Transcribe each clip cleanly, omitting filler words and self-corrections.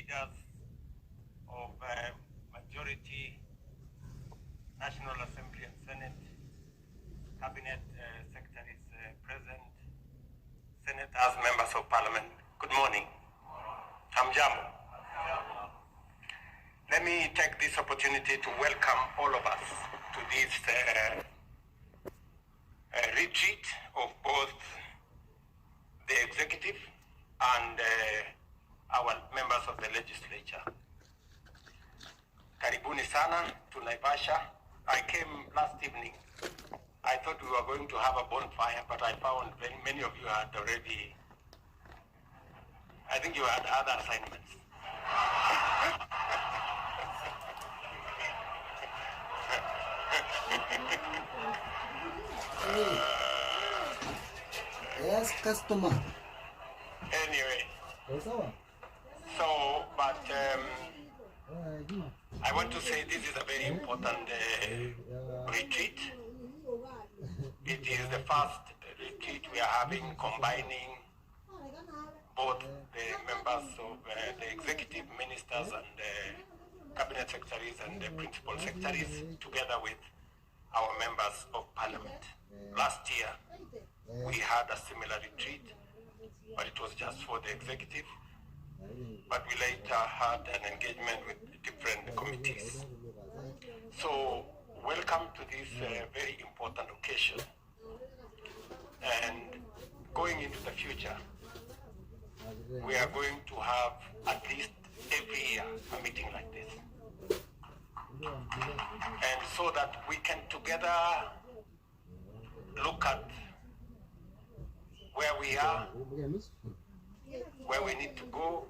leaders of majority, National Assembly and Senate, Cabinet Secretaries present, Senators, Members of Parliament, good morning. Hamjambo. Let me take this opportunity to welcome all of us to this retreat of both the executive and our members of the legislature. Karibuni sana to Naivasha. I came last evening. I thought we were going to have a bonfire, but I found many of you had already, I think you had other assignments. Yes, customer. Anyway, so, but I want to say this is a very important retreat. It is the first retreat we are having combining both the members of the executive ministers and the cabinet secretaries and the principal secretaries together with our members of parliament. Last year, we had a similar retreat, but it was just for the executive. But we later had an engagement with different committees. So, welcome to this very important occasion. And going into the future, we are going to have at least every year a meeting like this. And so that we can together look at where we are, where we need to go,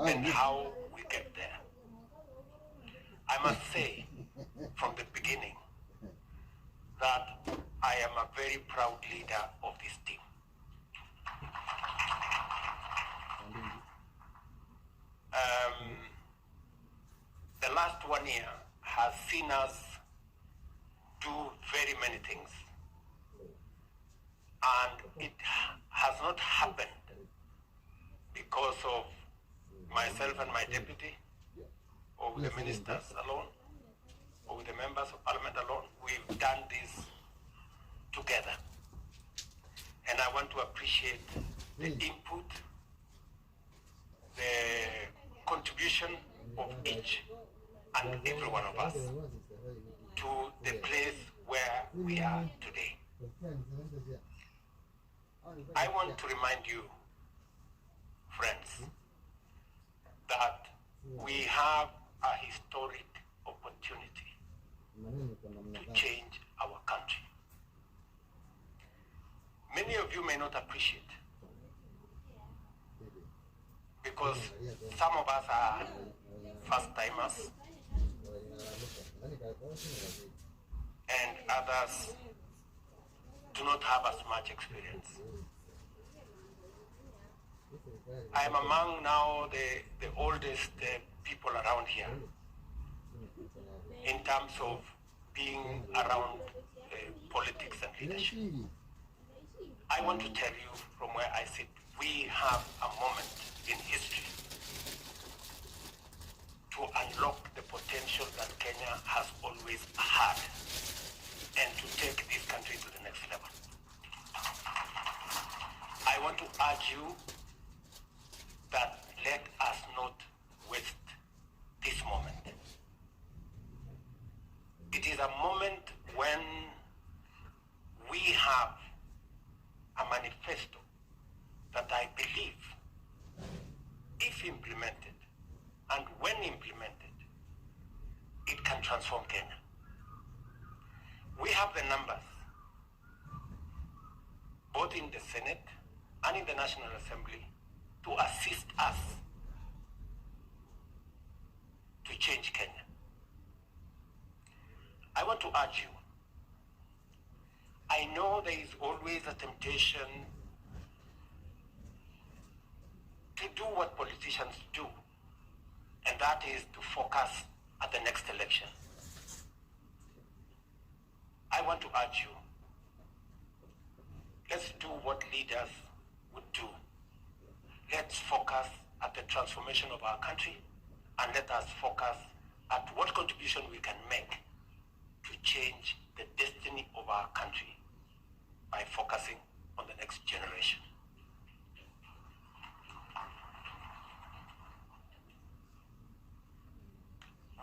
and how we get there. I must say from the beginning that I am a very proud leader of this team. The last 1 year has seen us do very many things, and it has not happened because of myself and my deputy, or with the ministers alone, or with the members of parliament alone. We've done this together. And I want to appreciate the input, the contribution of each and every one of us to the place where we are today. I want to remind you, friends, that we have a historic opportunity to change our country. Many of you may not appreciate, because some of us are first-timers and others do not have as much experience. I am among now the oldest people around here in terms of being around politics and leadership. I want to tell you from where I sit, we have a moment in history to unlock the potential that Kenya has always had and to take this country to the next level. I want to urge you that let us not waste this moment. It is a moment when we have a manifesto that I believe, if implemented and when implemented, it can transform Kenya. We have the numbers, both in the Senate and in the National Assembly, to assist us to change Kenya. I want to urge you, I know there is always a temptation to do what politicians do, and that is to focus at the next election. I want to urge you, let's do what leaders would do. Let's focus at the transformation of our country, and let us focus at what contribution we can make to change the destiny of our country by focusing on the next generation.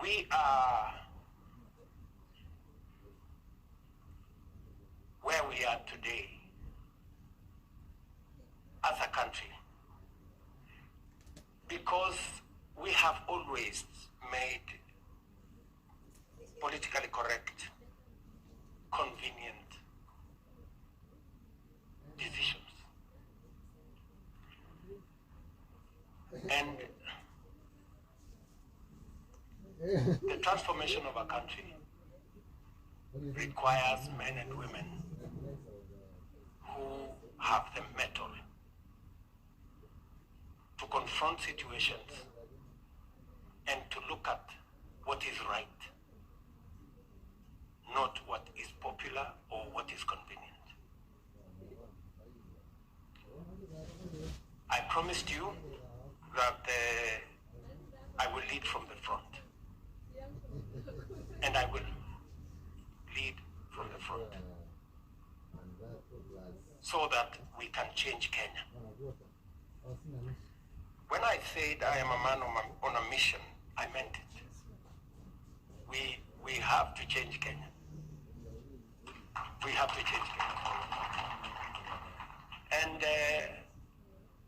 We are where we are today as a country because we have always made politically correct, convenient decisions. And the transformation of a country requires men and women who have the mettle to confront situations and to look at what is right, not what is popular or what is convenient. I promised you that I will lead from the front, and I will lead from the front so that we can change Kenya. When I said I am a man on a mission, I meant it. We have to change Kenya. We have to change Kenya. And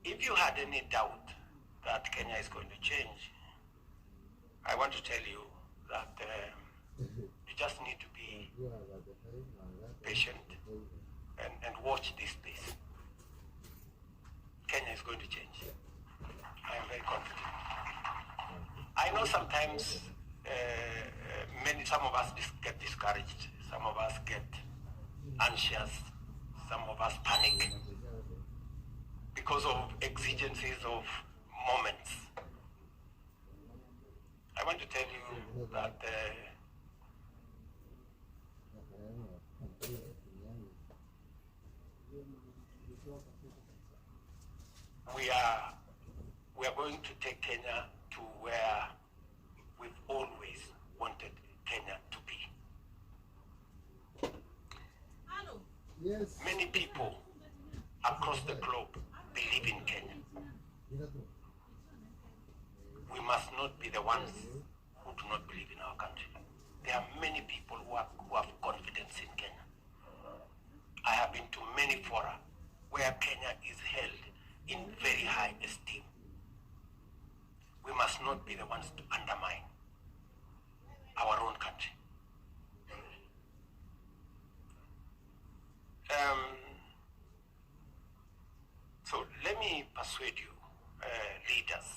if you had any doubt that Kenya is going to change, I want to tell you that you just need to be patient and watch this space. Kenya is going to change. I am very confident. I know sometimes some of us get discouraged, some of us get anxious, some of us panic because of exigencies of moments. I want to tell you that we are going to take Kenya to where we've always wanted Kenya to be. Yes. Many people across the globe believe in Kenya. We must not be the ones who do not believe in our country. There are many people who have confidence in Kenya. I have been to many fora where Kenya is held in very high esteem. We must not be the ones to undermine our own country. So let me persuade you, leaders,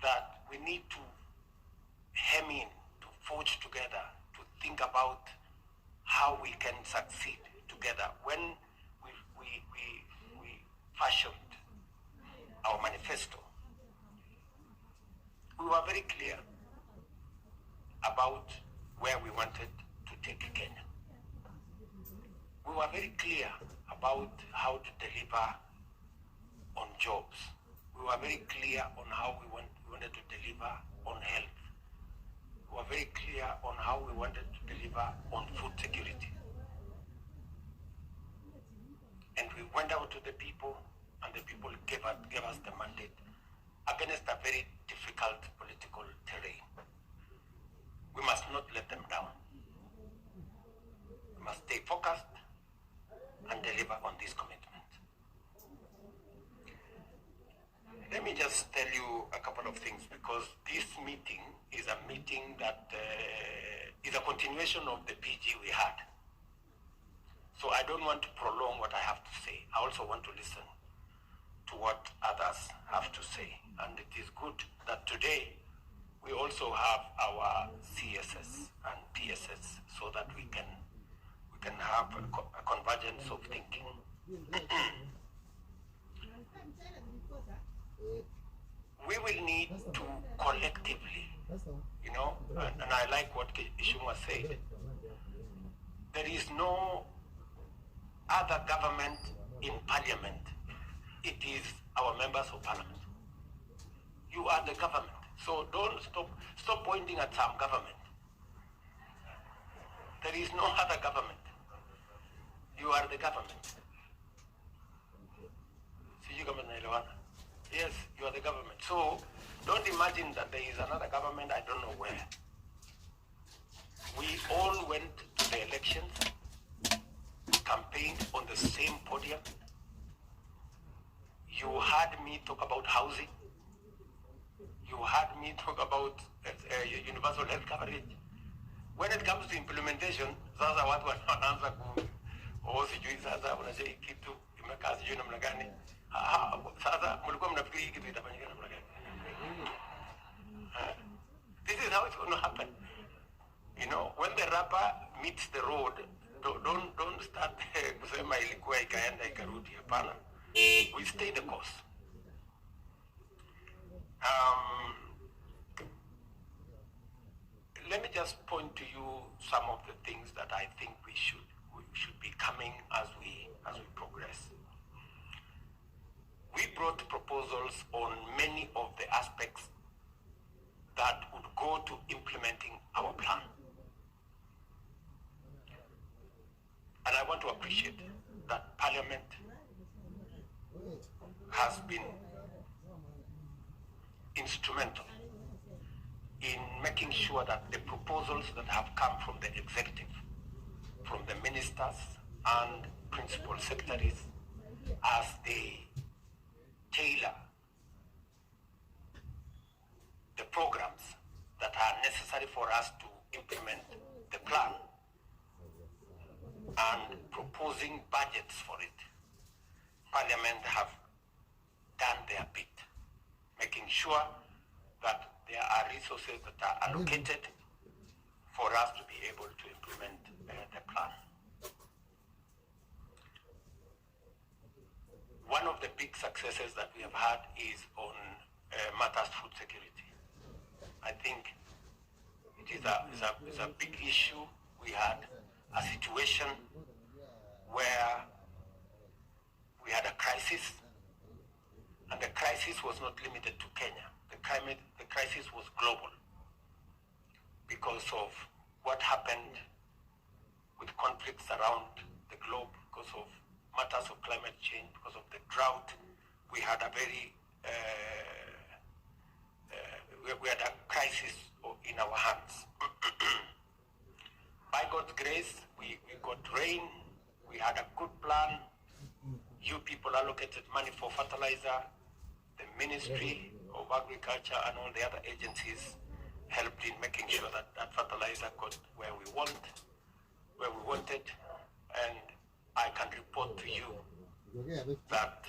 that we need to hem in, to forge together, to think about how we can succeed together. When we fashioned our manifesto, we were very clear about where we wanted to take Kenya. We were very clear about how to deliver on jobs. We were very clear on how we wanted to deliver on health. We were very clear on how we wanted to deliver on food security. And we went out to the people, and the people gave us the mandate against a very difficult political terrain. We must not let them down. We must stay focused and deliver on this commitment. Let me just tell you a couple of things, because this meeting is a meeting that is a continuation of the PG we had. So I don't want to prolong what I have to say. I also want to listen to what others have to say. And it is good that today we also have our CSS and PSS so that we can have a convergence of thinking. We will need to collectively, and I like what Ishuma said, there is no other government in parliament it is our members of parliament. You are the government. So don't stop pointing at some government. There is no other government. You are the government. Yes, you are the government. So don't imagine that there is another government, I don't know where. We all went to the elections, campaigned on the same podium. You heard me talk about housing. You heard me talk about universal health coverage. When it comes to implementation, sasa watu wanaanza sijui sasa unajua kitu imekaa sijui namna gani. Sasa mlikuwa mnafikiri kitu itafanyika namna gani? This is how it's going to happen. You know, when the rubber meets the road, don't start kusema ilikuwa ikaenda ikarudi. Hapana. We stay the course. Let me just point to you some of the things that I think we should be coming as we progress. We brought proposals on many of the aspects that would go to implementing our plan. And I want to appreciate that Parliament has been instrumental in making sure that the proposals that have come from the executive, from the ministers and principal secretaries, as they tailor the programs that are necessary for us to implement the plan and proposing budgets for it. Parliament have done their bit, making sure that there are resources that are allocated for us to be able to implement the plan. One of the big successes that we have had is on matters food security. I think it is a big issue. We had a situation where we had a crisis, and the crisis was not limited to Kenya. The crisis was global because of what happened with conflicts around the globe, because of matters of climate change, because of the drought. We had a we had a crisis in our hands. By God's grace, we got rain. We had a good plan. You people allocated money for fertilizer. The Ministry of Agriculture and all the other agencies helped in making sure that that fertilizer got where we wanted. And I can report to you that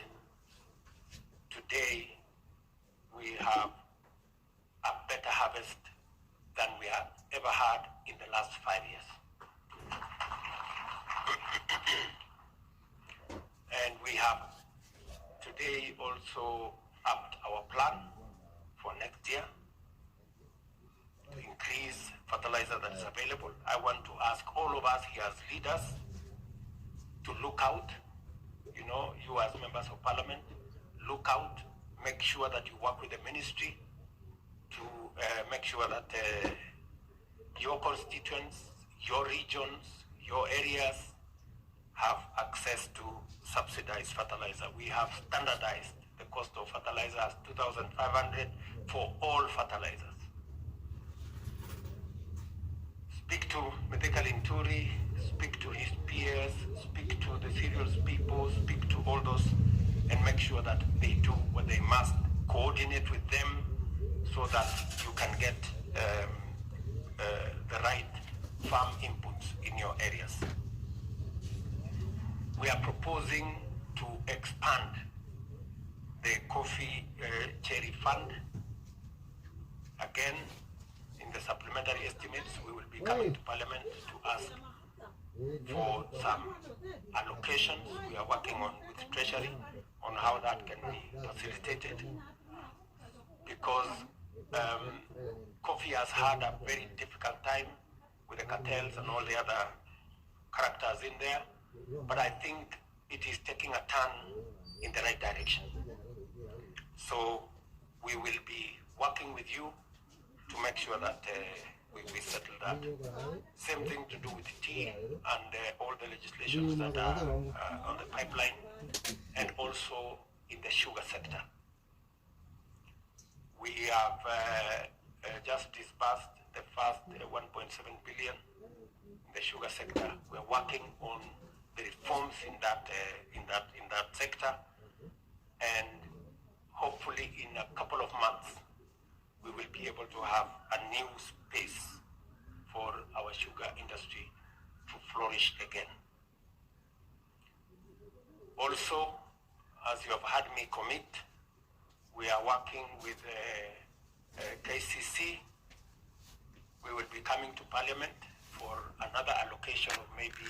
today we have a better harvest than we have ever had in the last 5 years. And we have today also upped our plan for next year to increase fertilizer that is available. I want to ask all of us here as leaders to look out, you know, you as members of parliament, look out, make sure that you work with the ministry to make sure that your constituents, your regions, your areas have access to subsidized fertilizer. We have standardized the cost of fertilizer as 2,500 for all fertilizers. Speak to Mithika Linturi, speak to his peers, speak to the cereals people, speak to all those, and make sure that they do what they must, coordinate with them so that you can get the right farm inputs in your areas. We are proposing to expand the coffee cherry fund. Again, in the supplementary estimates, we will be coming to Parliament to ask for some allocations. We are working on with Treasury on how that can be facilitated, because coffee has had a very difficult time with the cartels and all the other characters in there. But I think it is taking a turn in the right direction. So we will be working with you to make sure that we settle that. Same thing to do with tea and all the legislations that are on the pipeline, and also in the sugar sector. We have just disbursed the first 1.7 billion in the sugar sector. We're working on the reforms in that sector, and hopefully in a couple of months we will be able to have a new space for our sugar industry to flourish again. Also, as you have heard me commit, we are working with KCC. We will be coming to Parliament for another allocation of maybe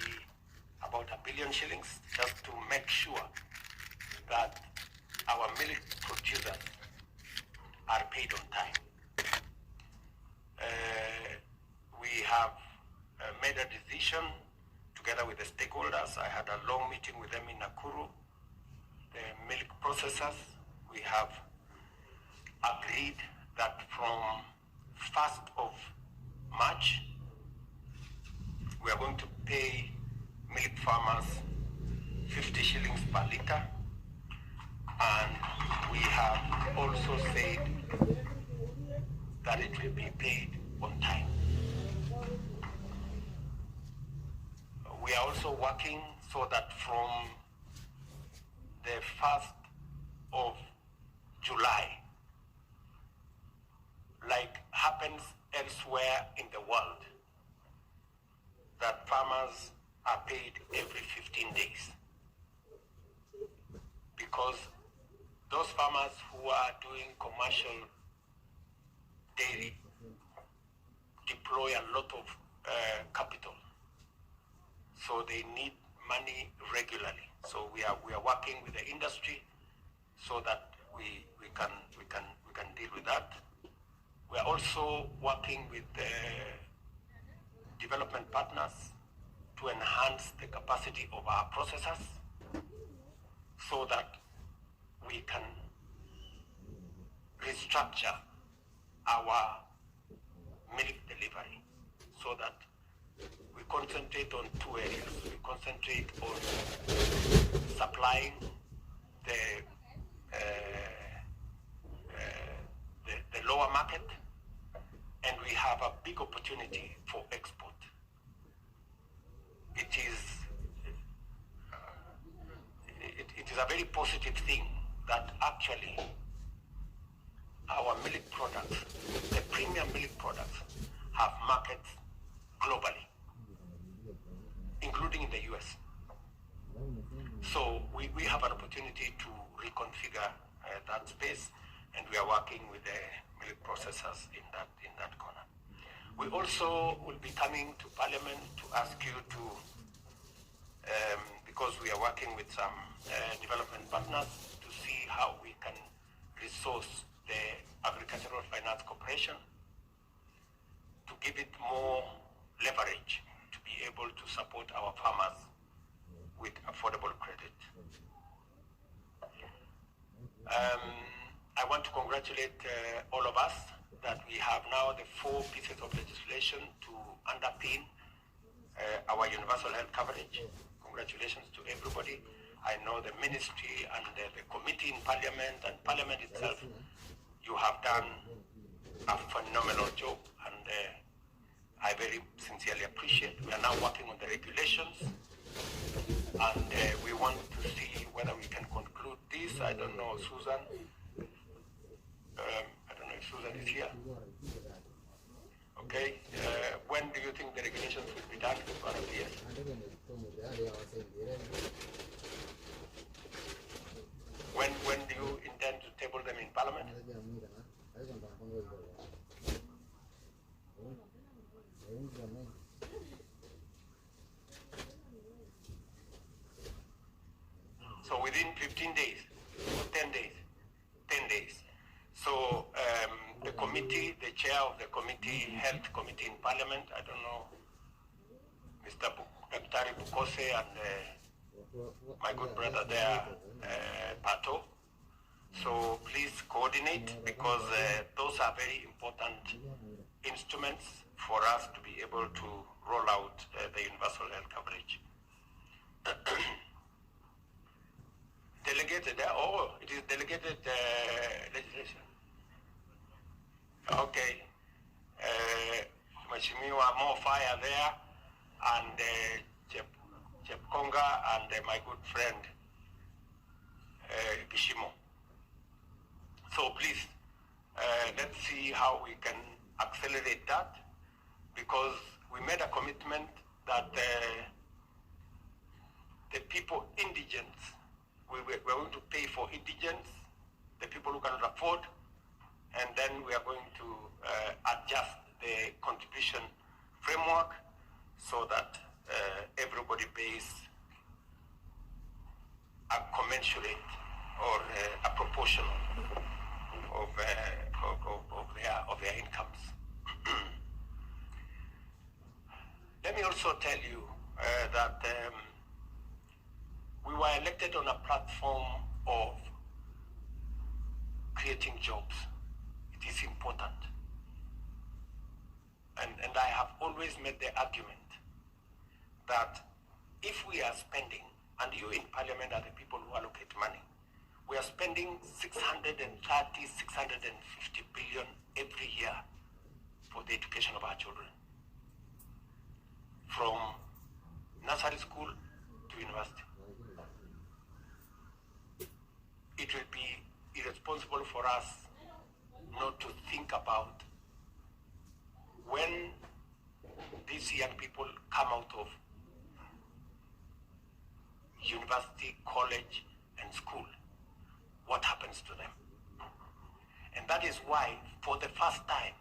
about 1 billion shillings, just to make sure that our milk producers are paid on time. We have made a decision together with the stakeholders. I had a long meeting with them in Nakuru. The milk processors, we have agreed that from 1st of March, we are going to pay milk farmers 50 shillings per litre, and we have also said that it will be paid on time. We are also working so that from the 1st of July, like happens elsewhere in the world, that farmers are paid every 15 days. Because those farmers who are doing commercial dairy deploy a lot of capital, so they need money regularly. So we are working with the industry so that we can deal with that. We are also working with development partners to enhance the capacity of our processors so that we can restructure our milk delivery so that we concentrate on two areas. We concentrate on supplying the lower market, and we have a big opportunity for export. It is a very positive thing that actually our milk products, the premium milk products, have markets globally, including in the US. So we have an opportunity to reconfigure that space, and we are working with the milk processors in that corner. We also will be coming to Parliament to ask you to, because we are working with some development partners, to see how we can resource the Agricultural Finance Corporation to give it more leverage to be able to support our farmers with affordable credit. I want to congratulate all of us that we have now the 4 pieces of legislation to underpin our universal health coverage. Congratulations to everybody. I know the ministry and the committee in Parliament and Parliament itself, you have done a phenomenal job, and I very sincerely appreciate. We are now working on the regulations, and we want to see whether we can conclude this. I don't know, Susan. I don't know if Susan is here. Okay. When do you think the regulations will be done? One of the years. When do you intend to table them in Parliament? So within 15 days, or 10 days? 10 days. So the committee, the chair of the committee, health committee in Parliament, I don't know, Mr. Daktari Bukose and my good brother there, Pato. So please coordinate, because those are very important instruments for us to be able to roll out the universal health coverage. Delegated, it is delegated legislation. Okay. Mheshimiwa more fire there, and Chepkonga, and my good friend Kishimo. So please, let's see how we can accelerate that, because we made a commitment that the people, indigents, we're going to pay for indigents, the people who cannot afford, and then we are going to adjust the contribution framework so that everybody pays a commensurate or a proportion of their incomes. Let me also tell you that we were elected on a platform of creating jobs. It is important. And I have always made the argument that if we are spending, and you in parliament are the people who allocate money, we are spending 650 billion every year for the education of our children, from nursery school to university. It will be irresponsible for us not to think about when these young people come out of university, college, and school, what happens to them. And that is why, for the first time,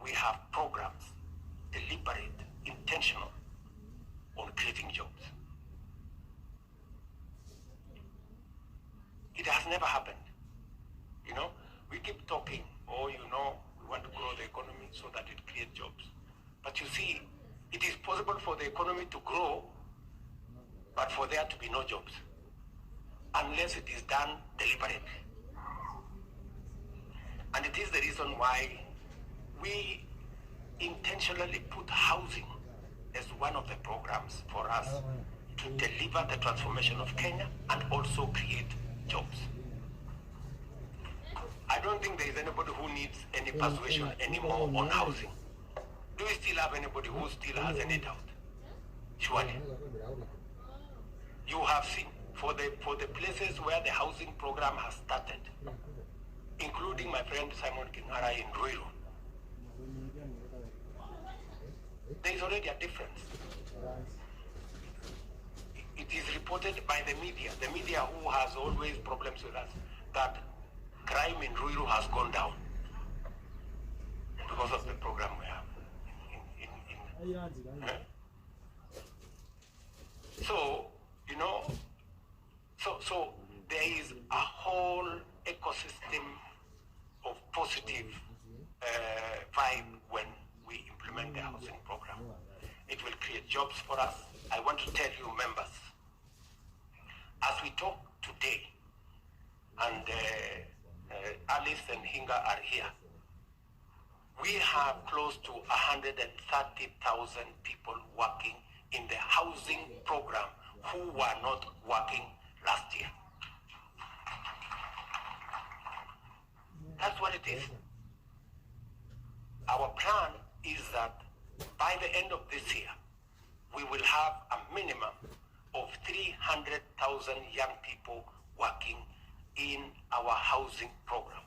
we have programs, deliberate, intentional, on creating jobs. It has never happened. You know, we keep talking, we want to grow the economy so that it creates jobs. But you see, it is possible for the economy to grow, but for there to be no jobs, unless it is done deliberately. And it is the reason why we intentionally put housing as one of the programs for us to deliver the transformation of Kenya and also create jobs. I don't think there is anybody who needs any persuasion anymore on housing. Do we still have anybody who still has any doubt? Surely. You have seen, for the places where the housing program has started, including my friend Simon Kinara in Ruiru, there is already a difference. It is reported by the media who has always problems with us, that crime in Ruiru has gone down because of the program we have. So there is a whole ecosystem of positive vibe when we implement the housing program. It will create jobs for us. I want to tell you, members, as we talk today, and Alice and Hinga are here, we have close to 130,000 people working in the housing program who were not working last year. That's what it is. Our plan is that by the end of this year, we will have a minimum of 300,000 young people working in our housing program.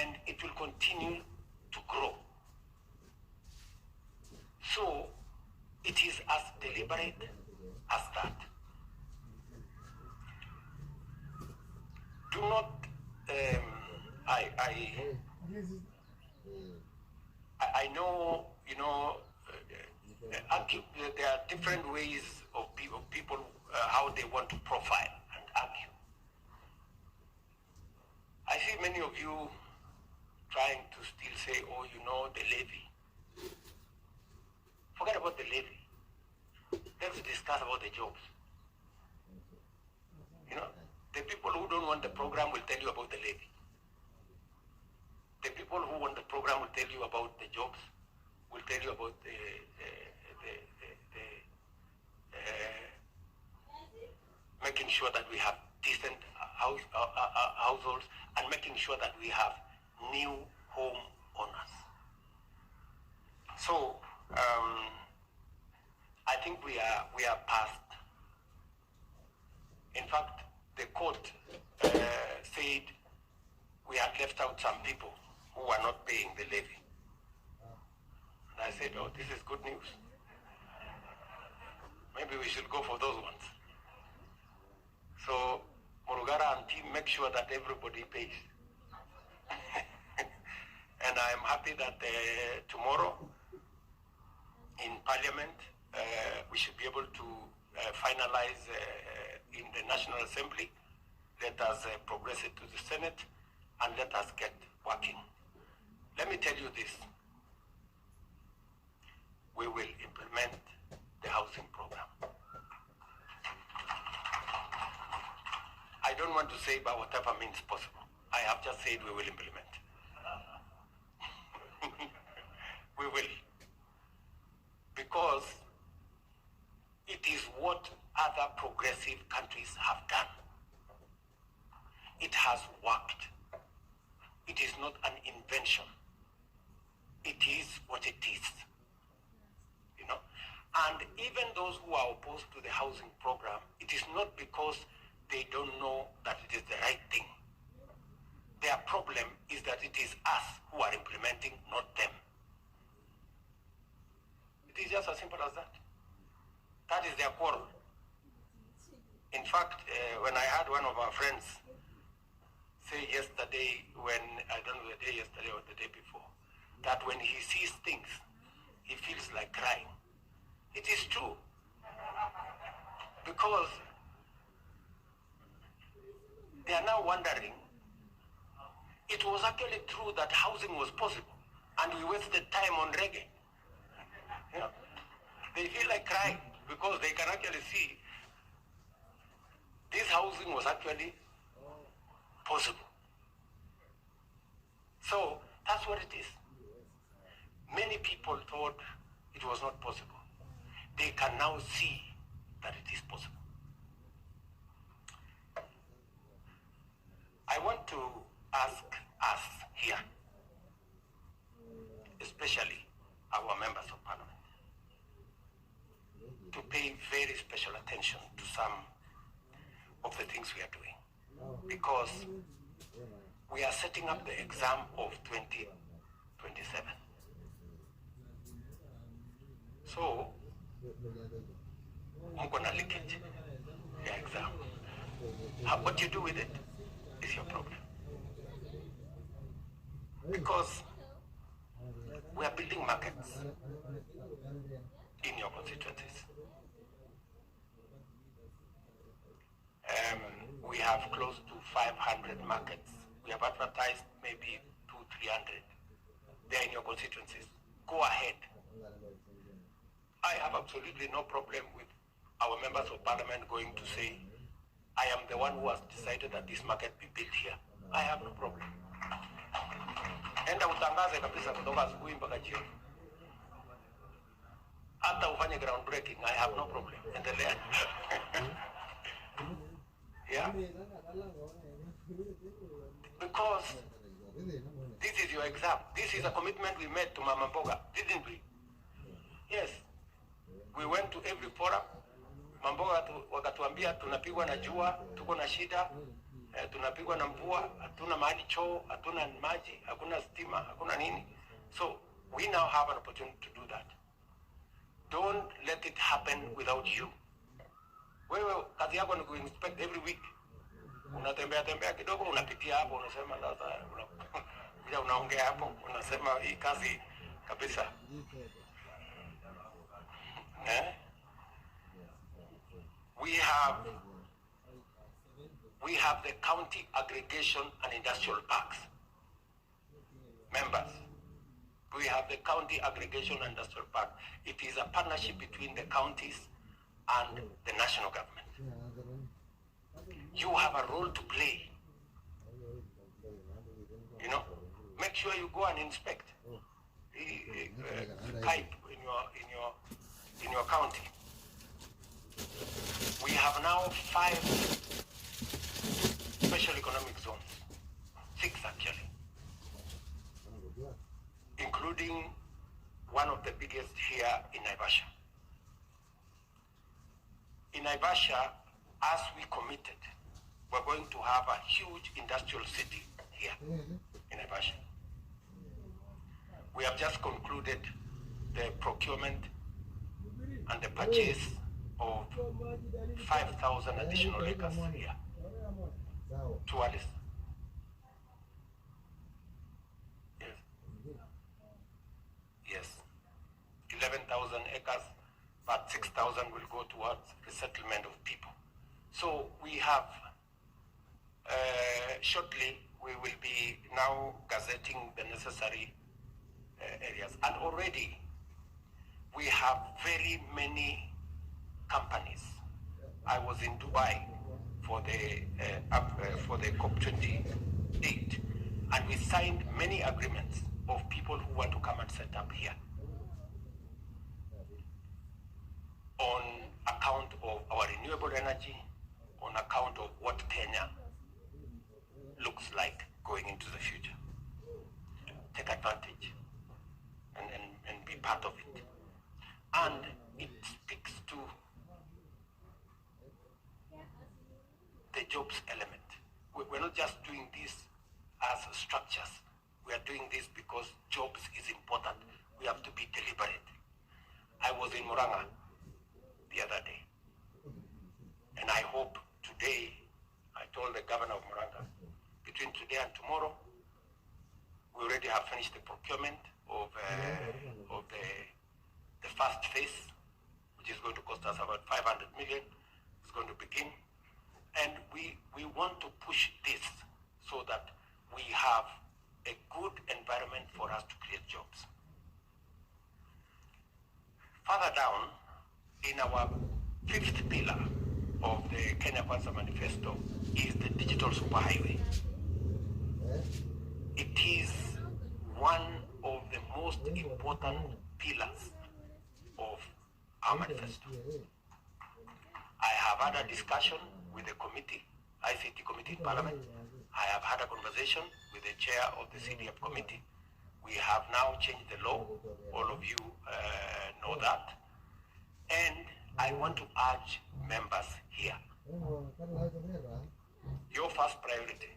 And it will continue to grow. So it is as deliberate as that. Do not, I know, there are different ways of people how they want to profile and argue. I see many of you trying to still say, the levy. Forget about the levy. let's discuss about the jobs. You know, the people who don't want the program will tell you about the levy. The people who want the program will tell you about the jobs, will tell you about the making sure that we have decent households and making sure that we have new home owners. So I think we are past. In fact, the court said we had left out some people who were not paying the levy. And I said, oh, this is good news. Maybe we should go for those ones. So Murugara and team make sure that everybody pays. And I'm happy that tomorrow in Parliament we should be able to finalize in the National Assembly. Let us progress it to the Senate and let us get working. Let me tell you this. We will implement the housing program. I don't want to say by whatever means possible. I have just said we will implement. We will. Because it is what other progressive countries have done. It has worked. It is not an invention. It is what it is. You know? And even those who are opposed to the housing program, it is not because they don't know that it is the right thing. Their problem is that it is us who are implementing, not them. It is just as simple as that. That is their quarrel. In fact, when I had one of our friends say yesterday, I don't know the day yesterday or the day before, that when he sees things, he feels like crying. It is true. Because they are now wondering, it was actually true that housing was possible, and we wasted time on reggae. You know, they feel like crying because they can actually see this housing was actually possible. So that's what it is. Many people thought it was not possible. They can now see that it is possible. I want to ask us here, especially our members of parliament, to pay very special attention to some of the things we are doing, because we are setting up the exam of 2027. So, I'm going to link it, the exam. What you do with it is your problem. Because we are building markets in your constituencies. We have close to 500 markets. We have advertised maybe 200-300. They are in your constituencies. Go ahead. I have absolutely no problem with our members of parliament going to say, I am the one who has decided that this market be built here. I have no problem. Enda utangaze kabisa kutoka asubuhi mpaka jioni. Hata ufanye groundbreaking, I have no problem. Endelea. Yeah? Because this is your exam. This is a commitment we made to Mama Mboga, didn't we? Yes. We went to every forum. Mamboga wakatuambia tunapigwa na jua, tuko na shida, tunapigwa na mvua, hatuna mahali choo, hatuna maji, hakuna stima, hakuna nini. So we now have an opportunity to do that. Don't let it happen without you. Wewe kazi yako ni kuinspect every week. Unatembea kidogo, unapitia hapo, unasema sasa unaongea hapo, unasema hii kazi kabisa. We have the county aggregation and industrial parks. Members, we have the county aggregation and industrial park. It is a partnership between the counties and the national government. You have a role to play. You know, make sure you go and inspect pipe in your county. We have now 5 special economic zones, 6 actually, including one of the biggest here in Naivasha. In Naivasha, as we committed, we're going to have a huge industrial city here in Naivasha. We have just concluded the procurement and the purchase of 5,000 additional acres here to Alice. Yes. 11,000 acres, but 6,000 will go towards resettlement of people. So we have, shortly, we will be now gazetting the necessary areas. And already, we have very many companies. I was in Dubai for the COP28, and we signed many agreements of people who want to come and set up here on account of our renewable energy, on account of what Kenya looks like going into the future. Take advantage and be part of it. And it speaks to the jobs element. We're not just doing this as structures. We are doing this because jobs is important. We have to be deliberate. I was in Muranga the other day, and I hope today, I told the governor of Muranga, between today and tomorrow, we already have finished the procurement of the first phase, which is going to cost us about 500 million. It's going to begin, and we want to push this so that we have a good environment for us to create jobs. Further down, in our 5th pillar of the Kenya Kwanza Manifesto is the digital superhighway. It is one of the most important pillars of our manifesto. I have had a discussion with the committee, ICT committee in Parliament. I have had a conversation with the chair of the CDF committee. We have now changed the law. All of you know that. And I want to urge members here. Your first priority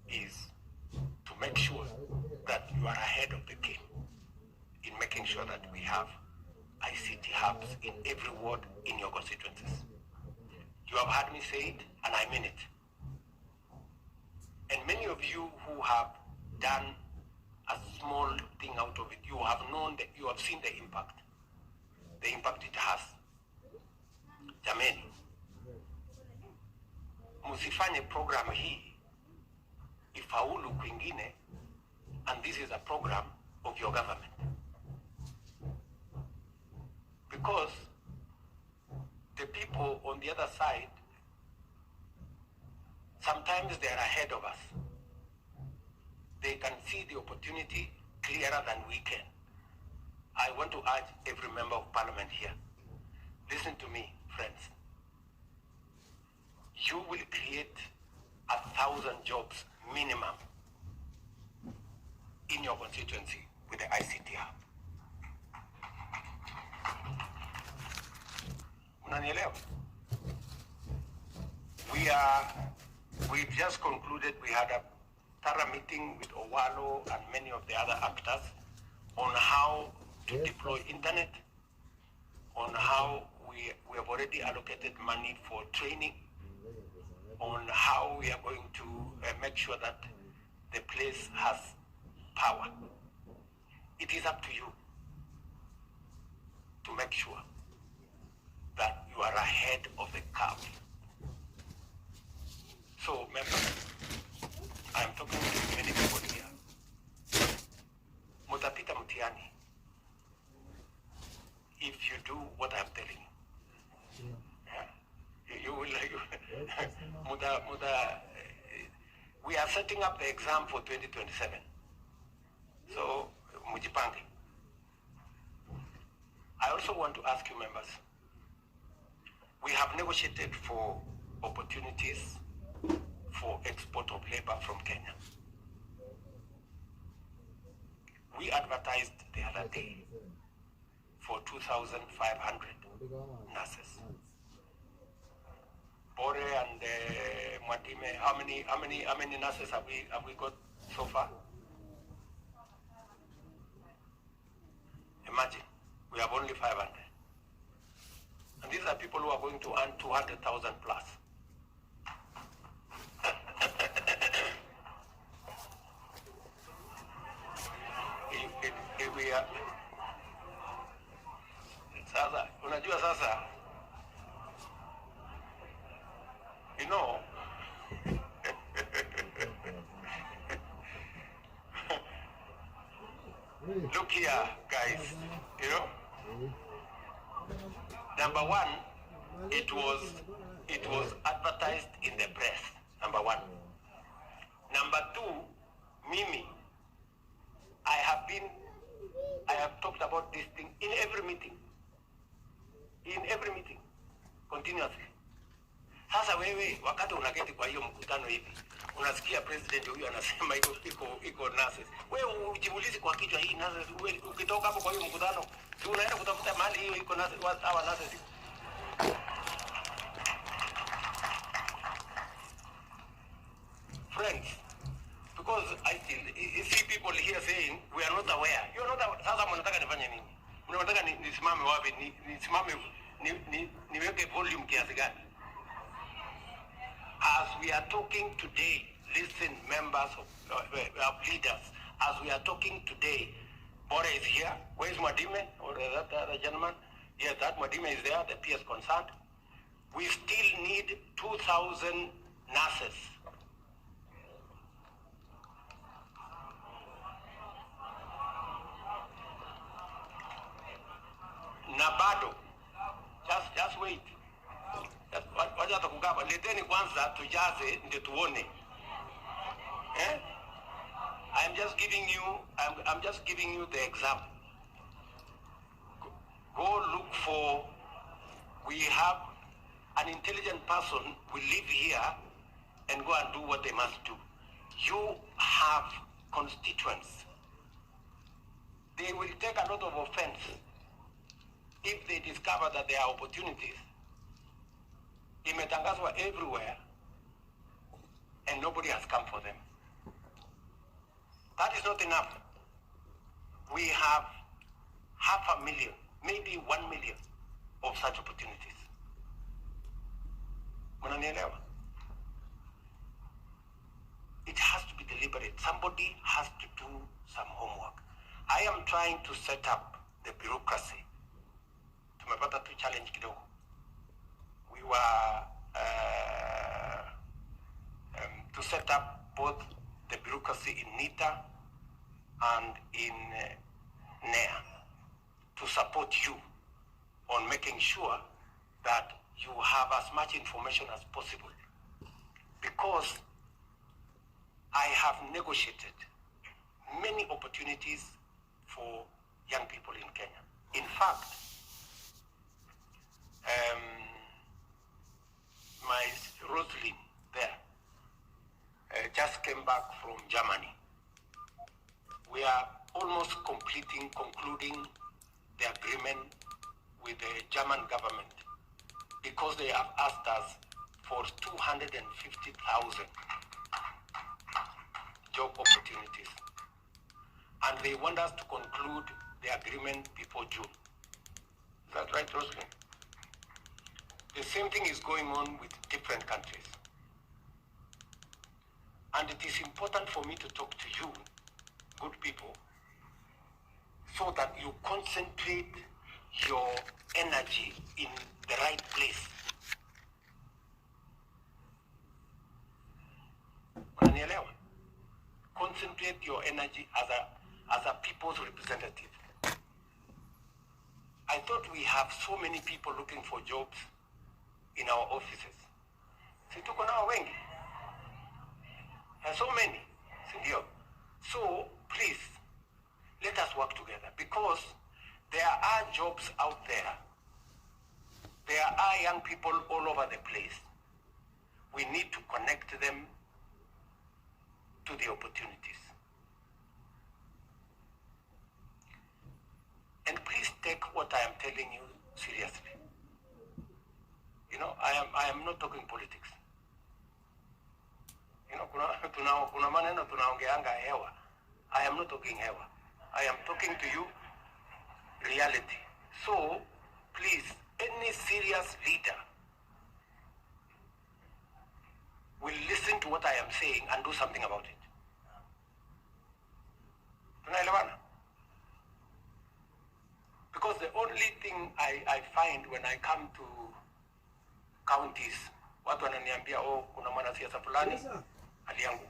is to make sure that you are ahead of the game in making sure that we have ICT hubs in every ward in your constituencies. You have heard me say it, and I mean it. And many of you who have done a small thing out of it, you have known that you have seen the impact it has. Jameni, musifanye program hii ifaulu kwingine, and this is a program of your government. Because the people on the other side, sometimes they are ahead of us. They can see the opportunity clearer than we can. I want to urge every member of parliament here, listen to me, friends. You will create 1,000 jobs minimum in your constituency with the ICT hub. Unanielewa? We've just concluded, we had a thorough meeting with Owalo and many of the other actors on how to deploy internet, on how we have already allocated money for training, on how we are going to make sure that the place has power. It is up to you to make sure that you are ahead of the curve. So, members, I am talking to many people here. Mutapita mtihani. If we are setting up the exam for 2027. So, mujipange. I also want to ask you members, we have negotiated for opportunities for export of labor from Kenya. We advertised the other day for 2,500 nurses. Bore and Mwadime, how many nurses have we got so far? Imagine, we have only 500. And these are people who are going to earn 200,000 plus. If we are, sasa, unajua sasa, you know, look here, guys, you know, number one, it was advertised in the press, number one. Number two, Mimi, I have talked about this thing in every meeting, continuously. Sasa wewe, wakati unaketi kwa hiyo mkutano hivi, unasikia president huyu anasema iko nurses. Wewe ujiulize kwa kichwa hii nurses, ukitoka hapo kwa hiyo mkutano, si unaenda kutafuta mahali hiyo iko nurses, hawa nurses. Friends, because I see people here saying we are not aware. You are not aware. Sasa mnataka nifanye nini? Mnataka nisimame wapi? Nisimame niweke volume kiasi gani? As we are talking today, listen, members of leaders, as we are talking today, Bore is here. Where is Mwadime? Or that other gentleman? Yes, that Mwadime is there, the PS concerned. We still need 2,000 nurses. Nabado, just wait. Waja takugaba, leteni kwanza tujaze ndio tuone. I'm just giving you the example. Go look for, we have an intelligent person will live here and go and do what they must do. You have constituents. They will take a lot of offense if they discover that there are opportunities. Imetangazwa everywhere and nobody has come for them. That is not enough. We have 500,000, maybe 1 million of such opportunities. Mnanielewa? It has to be deliberate. Somebody has to do some homework. I am trying to set up the bureaucracy. Tumepata tu challenge kidogo. We were to set up both the bureaucracy in NITA and in NEA to support you on making sure that you have as much information as possible, because I have negotiated many opportunities for young people in Kenya. In fact, my Rosalind there just came back from Germany. We are almost concluding the agreement with the German government, because they have asked us for 250,000 job opportunities. And they want us to conclude the agreement before June. Is that right, Rosalind? The same thing is going on with different countries. And it is important for me to talk to you, good people, so that you concentrate your energy in the right place. Unanielewa? Concentrate your energy as a people's representative. I thought we have so many people looking for jobs in our offices. Si tuko nao wengi. And so many. Sindio? So, please, let us work together because there are jobs out there. There are young people all over the place. We need to connect them to the opportunities. And please take what I am telling you seriously. You know, I am not talking politics. You know, kuna maneno tunaongeanga hewa. I am not talking hewa. I am talking to you reality. So, please, any serious leader will listen to what I am saying and do something about it. Tunaelewana? Because the only thing I find when I come to counties, watu wananiambia, oh, kuna mwanasiasa fulani alianguka.